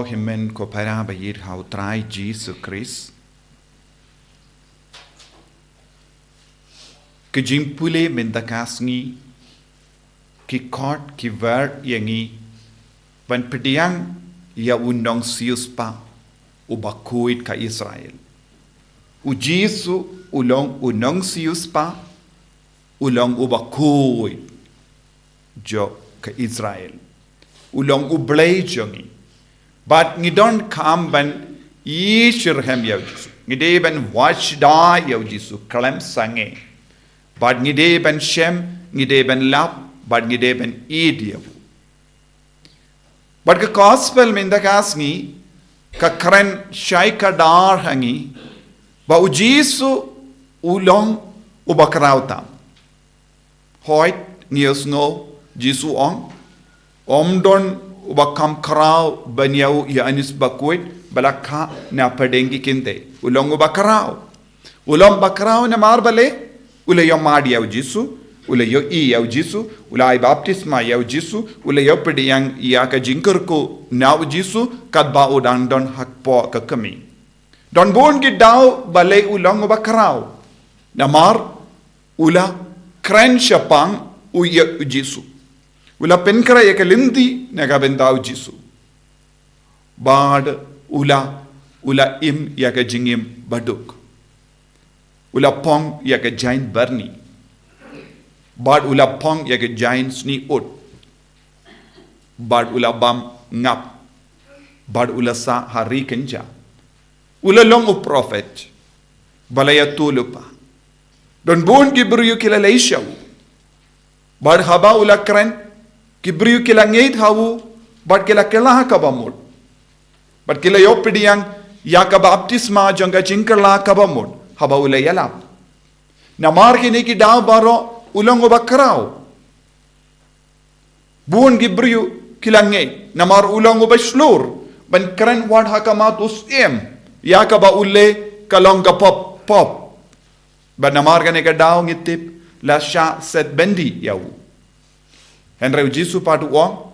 Himen ko para bayir hau trai Jesus Christ. Kejimpule mendakasngi ki kort ki ver yangi ban pediang ya undang sius pa ubakuit ka Israel. U Jesu ulong unang sius pa ulong ubakuit jo ka Israel. Ulong ublay jongi. But ngidon kamban yishirhem yaw Jesu. Ngideben washda yaw Jesu kalem sange. But ngideben shem, ngideben lap, but ngideben id yaw. But ka gospel mindakas ka karen shay kadar hangi ba u Jesu ulong ubakraw tam. Hoyt nios ngo Jesu omdon ubakam karau banyau ya anis bakuit balakha na padengi kinte ulong ubakarau ulong bakarau na marbale ulayo madi yaw Jesu ulayo yaw Jesu ulay baptisma yaw Jesu ulayo pediyang iya ka jingker ko naw Jesu kadba udang don hakpo ka kami don bon gi daw bale ulong ubakarau na mar ula kren syapang uya Jesu ula penkara ya kalindi nagabendau Jesu. Bad ula im ya ka jingim baduk. Ula pong ya ka jain barni. Bad ula pong ya ka jain sni ut. Bad ula bam ngap. Bad ula sa hari kenja. Ula long u prophet. Balaya tulupa. Don bon gibru kila leishaw. Bad haba ula kren Kibriu kila ngeit hawu, but kila kela kabamud. But kila yopidiyang yaka baptisma jonga jinkala kabamud. Haba ula yalap. Namar kini ki daw baro ulang ubakraw. Buon gibriu kila ngeit. Namar ulang ubashlur. Ban keren wad hakamatus Yaka ba ule kalong pop. But namar kini ka daw ngitip lasya set bendi yawu. Henry Jesu patu wong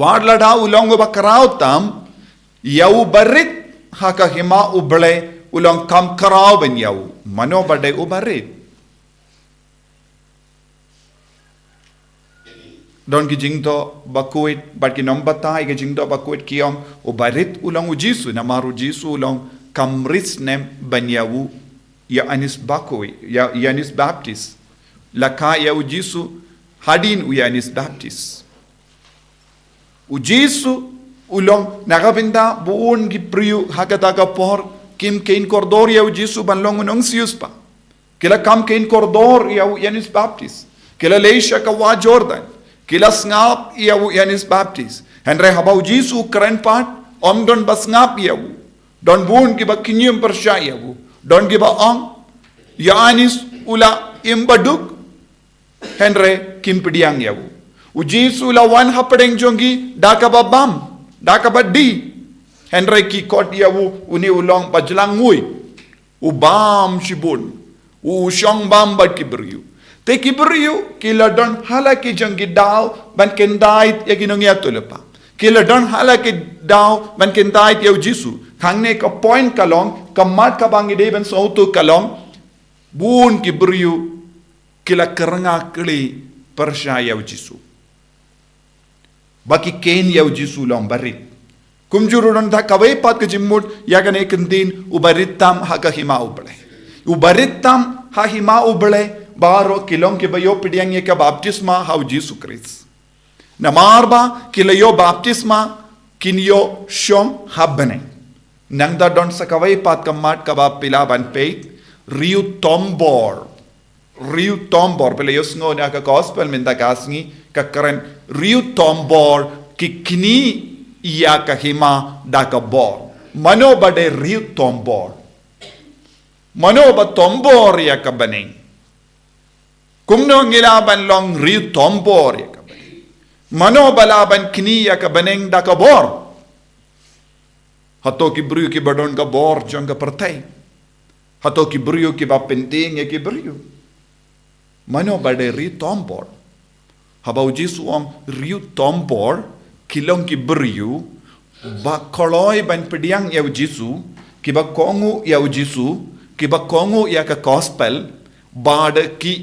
wadlada ulong bakarau tam yau barit haka hima uble ulong kam karau ben yau mano bade ubarit don ki jingto bakuit bat ki nombata ki jingto bakuit kiong ubarit ulong Jesu namaru Jesu ulong kamris nem ben yau ya anis bakui ya anis baptist laka yau Jesu hadin uyanis baptist. U Jesu ulong nakabenda buon gipriu hakataga por kim kain kordor ya u Jesu banlong unong sius pa. Kila kam kain kordor ya u yanis baptist. Kila leisha ka wa Jordan. Kila ngap ya u yanis baptist. Henry haba u Jesu keren part omdon bas ngap ya u. Don buon giba kinyum persya ya u. Don giba ya anis ula imbaduk Henry kimpediang yawu. U Jesu la wan hapadeng jongi dakaba bam, dakaba di. Henry ki kot yawu uni ulong bajlang ngui. U bam shibun. U shong bam bad kibriu. Te kibriu kila don hala ki jongi daw ban kendait ya ginong yatulepa. Kila don hala ki daw ban kendait yawu Jesu. Kangne ka point kalong kamat ka bangi deben sautu kalong bun kibriu kila keranga kli persya yaw Jesu. Baki ken yaw Jesu long barit. Kumjuru don ta kawai pat ke jimut yagane kendin ubarit tam haka hima uble. Ubarit tam ha hima uble baro kilong ke bayo pidiang ye ka baptisma hau Jesu Christ. Namarba kilayo baptisma kinyo shom habane. Nangda don sa kawai pat kamat kabab pilaban peit riew thombor pela yosngo na ka gospel minta kasngi ka karen riew thombor ki kini iya ka hima da ka bor mano bade riew thombor mano ba thombor ya ka Bneng kumno ngilaban long riew thombor ya ka Bneng mano balaban kini ya ka Bneng da ka bor hato ki bru ki badon ka bor jong ka pertai hato ki bru ki ba penting ya ki bru mano bade riew thombor habau Jesu riew thombor kilong ki beriu ba koloi ban pediang ya Jisu ki ba kongu ya Jisu ki ba kongu ya ka gospel bada ki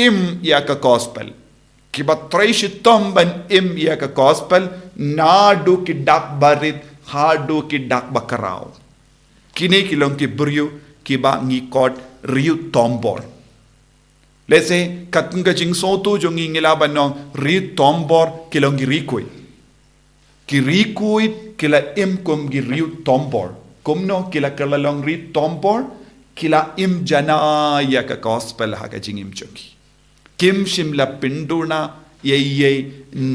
im ya ka gospel ki ba traishitom ban im ya ka gospel nadu ki dak barit hadu ki dak bakarao kini kilong ki brio ki ba ngi kot riew thombor let's say katunga jing soto jongi ngila banong riew thombor kilong ki rikui kila im kum gi riew thombor kumno kila kalalong riew thombor kila im jana ya ka gospel ha ka jingim choki kim shimla pinduna ye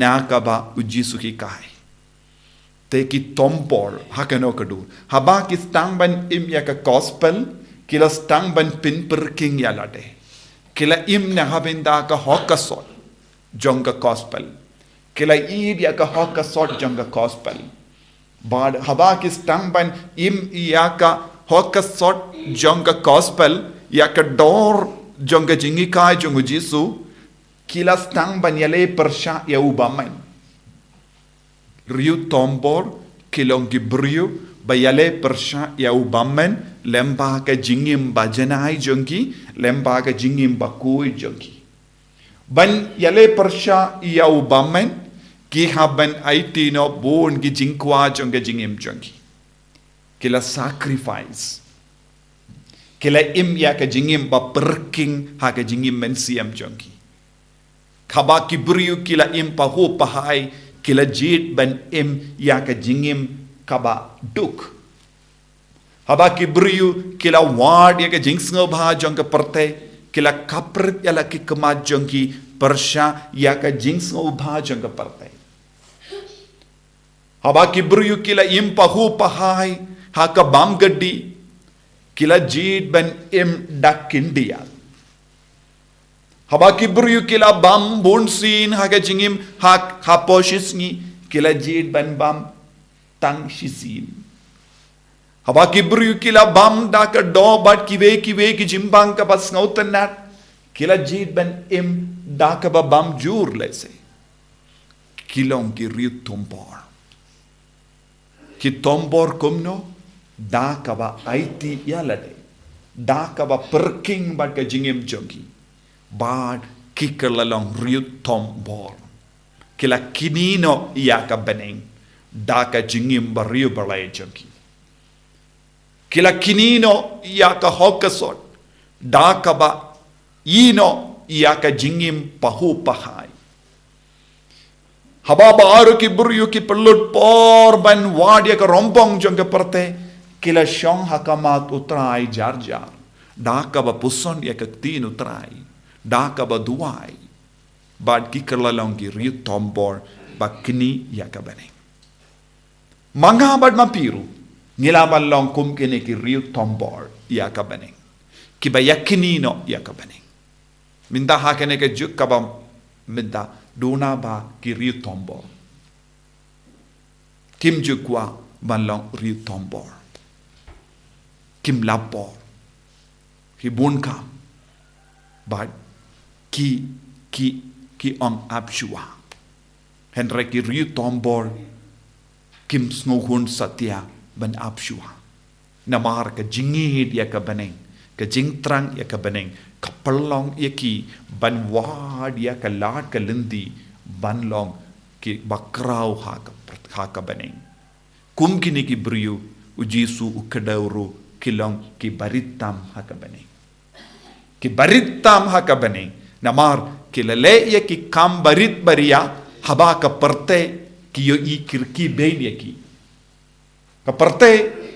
nakaba ujisu ki kai te ki thombor ha ka no kadu haba ki stang ban im ya ka gospel kila stang ban pin per king ya lade kila im na habinda ka hokasol jonga gospel kila id ya ka hokasol jonga gospel bad haba ki stang ban im ya ka hokasol jonga gospel ya ka dor jonga jingi kai jongu Jisu kila stang ban yale persha ya ubaman riew thombor kilong gibrio bayale persha ya ubaman lemba ka jingim bajanai jongi lemba ka jingim bakui jongi ban yale persha ya ubaman ki haban aitino bon gi jingkwa jonga jingim jongi kila sacrifice kila im ya ka jingim ba perking ha ka jingim mensiam jongi khaba kibriu kila im pa ho pahai kila jit ban im ya ka jingim kaba duk haba kibriu kila ward ya ka jingsngo bha jonga perte kila kapret ya la ki kama jongi persha ya ka jingsngo bha jonga perte haba kibriu kila im pa ho pahai ha ka bam gaddi kila jit ban im dak india haba kibriu kila bam bonsin ha ka jingim ha poshisni kila jit ban bam tang shisin haba kibriu kila bam da ka do bat kiwe ki jimbang ka bas ngautanat kila jit ban im da ka ba bam jur lese kilong ki riew thombor ki thombor kumno da ka ba aiti yalade da ka ba perking bat ka jingim jongi bad kikalalong riew thombor kila kinino ya ka Bneng da ka jingim ba riew balay jongi kila kinino ya ka hokasot da ka ba ino ya ka jingim pahu pahai haba baru ki buryu ki pelut por ban wad ya ka rompong jonga perte kila shong hakamat utrai jar jar da ka ba puson ya ka tin utrai da ka ba duai bad ki kerlalong ki riew thombor ba kini ya ka Bneng manga bad mapiru ngilaban long kum kini ki riew thombor ya ka Bneng ki ba yakinino ya ka Bneng minda ha kene ke juk ka ba minda dona ba ki riew thombor kim jukwa ban long riew thombor kim lapor ki bun kam bad ki on abshua henre ki riew thombor kim snohun satya ban abshua namar ka jingid ya ka Bneng ka jingtrang ya ka Bneng ka perlong ya ki ban wad ya ka lat ka lindi ban long ki bakrau ha ka Bneng kum kini ki brio ujisu ukadauru kilong ki baritam ha ka Bneng ki baritam ha ka Bneng namar kilale ya ki kam barit baria haba ka perte ki yo i kirki bein ya ki ka perte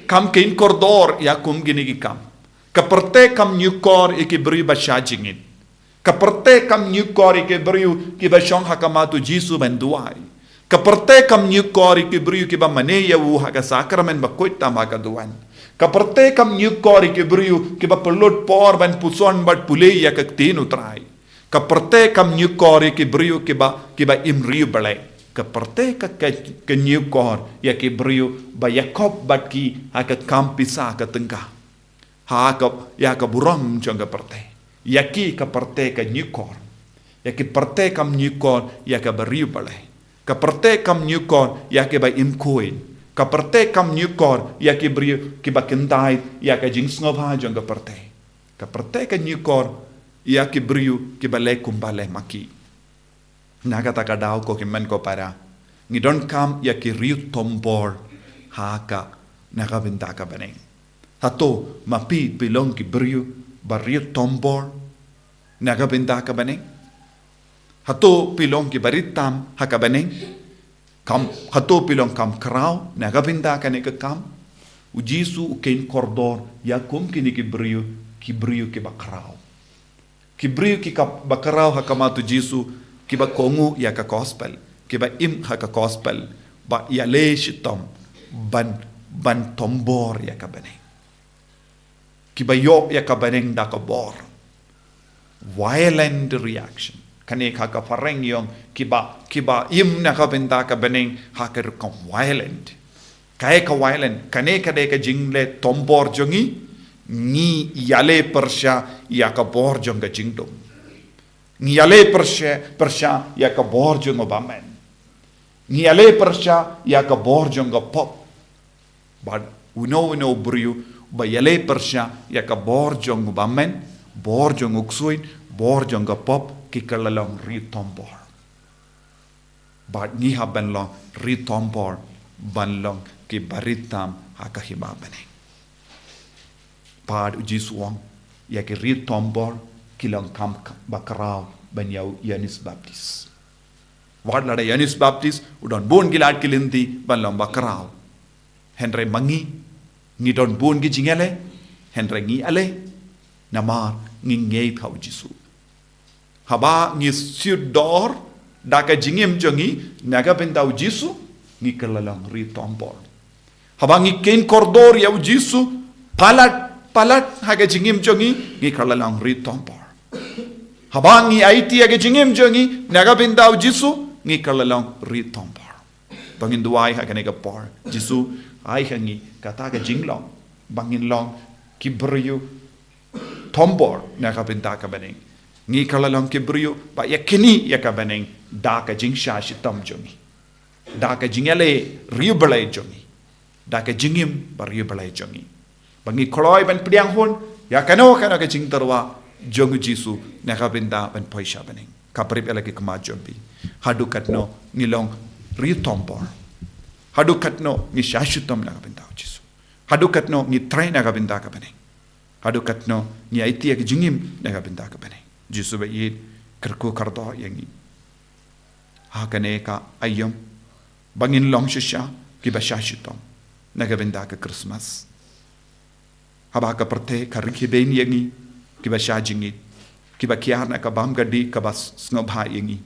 kam kein kordor ya kum gini ki kam ka perte kam nyukor ya ki bri basha jingin ka perte kam nyukor ya ki bri ki bashong hakamatu Jisu banduai ka perte kam nyukor ya ki bri ki ba mane ya wu ha ka sakramen ba koit tam ha ka duan ka perte kam nyukor ya ki bri ki ba pelot por ban puson bat pule ya ka tin utrai ka perte kam nyukor ya ki bri ki ba imri balai ka perte ka nyukor ya ki bri ba Yakob bat ki ha ka kampisa ka tengah ha ka ya ka buram jong ka perte ya ki ka perte ka nyukor ya ki perte kam nyukor ya ka bari balai ka perte kam nyukor ya ki ba imkoin Kaperte kam nyukor ya ki brio ki bakendai ya ka jing snobha jong kaperte. Kaperte ka nyukor ya ki brio ki bale kumbale maki. Naga taka dau ko ki men ko para. Ngi don kam ya ki riew thombor haka naga binta ka Bneng. Hato mapi bilong ki brio ba riew thombor naga binta ka Bneng. Hato pilong ki baritam haka Bneng. Kam hato pilong kam krau naga binda kane ke kam ujisu ukein kordor ya kum kini ki brio ki bakrau ki brio ki bakrau hakamatu jisu ki ba kongu ya ka gospel ki ba im ha ka gospel ba ya le shitom ban thombor ya ka Bneng ki ba yo ya ka Bneng da ka bor violent reaction kane ka fareng yong kiba im na ka benda ka Bneng ha ka kom violent kae ka violent kane ka de ka jingle thombor jongi ni yale persha ya ka bor jong ka jingdom ni yale persha ya ka bor jong bamen ni yale persha ya ka bor jong ka pop but uno brio ba yale persha ya ka bor jong bamen bor jong uksuin bor jong ka pop ki kalalong riew thombor. But ni ha banlong riew thombor banlong ki baritam haka hiba Bneng. Pad ujisuang ya ki riew thombor kilang kam bakrao banyau Yanis Baptist. Wad lada Yanis Baptist udon bon gilad kilinti banlong bakrao. Henry mangi ngi don bon gi jingele Henry ngi ale namar ngi ngei thau jisu. Haba ngi sirdor daka jingim jongi naga bendau jisu ngi kalalang riew thombor. Haba ngi kein kordor ya jisu palat haga jingim jongi ngi kalalang riew thombor. Haba ngi aiti haga jingim jongi naga bendau jisu ngi kalalang riew thombor. Bangin duai haga nega por jisu ai hangi kata ga jinglong bangin long ki brio thombor naga bendaka Bneng. Ngi kalalang ki brio ba yakini ya ka Bneng da ka jingsha shitam jongi da ka jingale riew balai jongi da ka jingim ba riew balai jongi bangi koloi ban priang hon ya kano ka jing tarwa jong jisu na ka binda ban paisha Bneng ka prip ala ki kama jombi hadu katno ngilong riew thombor hadu katno ngi shashutam na ka binda jisu hadu katno ngi train na ka binda ka Bneng hadu katno ngi aiti ki jingim na ka binda ka Bneng jisu ba yid kerku kardo yangi hakane ka ayam bangin long shisha ki ba shashitom naga benda ka Christmas haba ka perte ka rikiben yangi ki ba shajingi ki ba kiar na ka bam gadi ka ba snobha yangi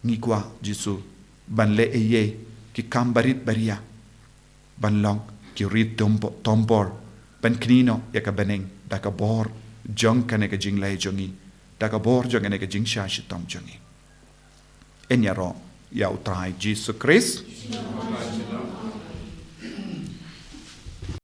ni kwa jisu ban le eye ki kambarit baria ban long ki rit thombor ban knino ya ka Bneng da ka bor jong kane ka jinglai jongi daga bor jong ene ka jingsha shitam jongi enyaro ya utrai Jesus Christ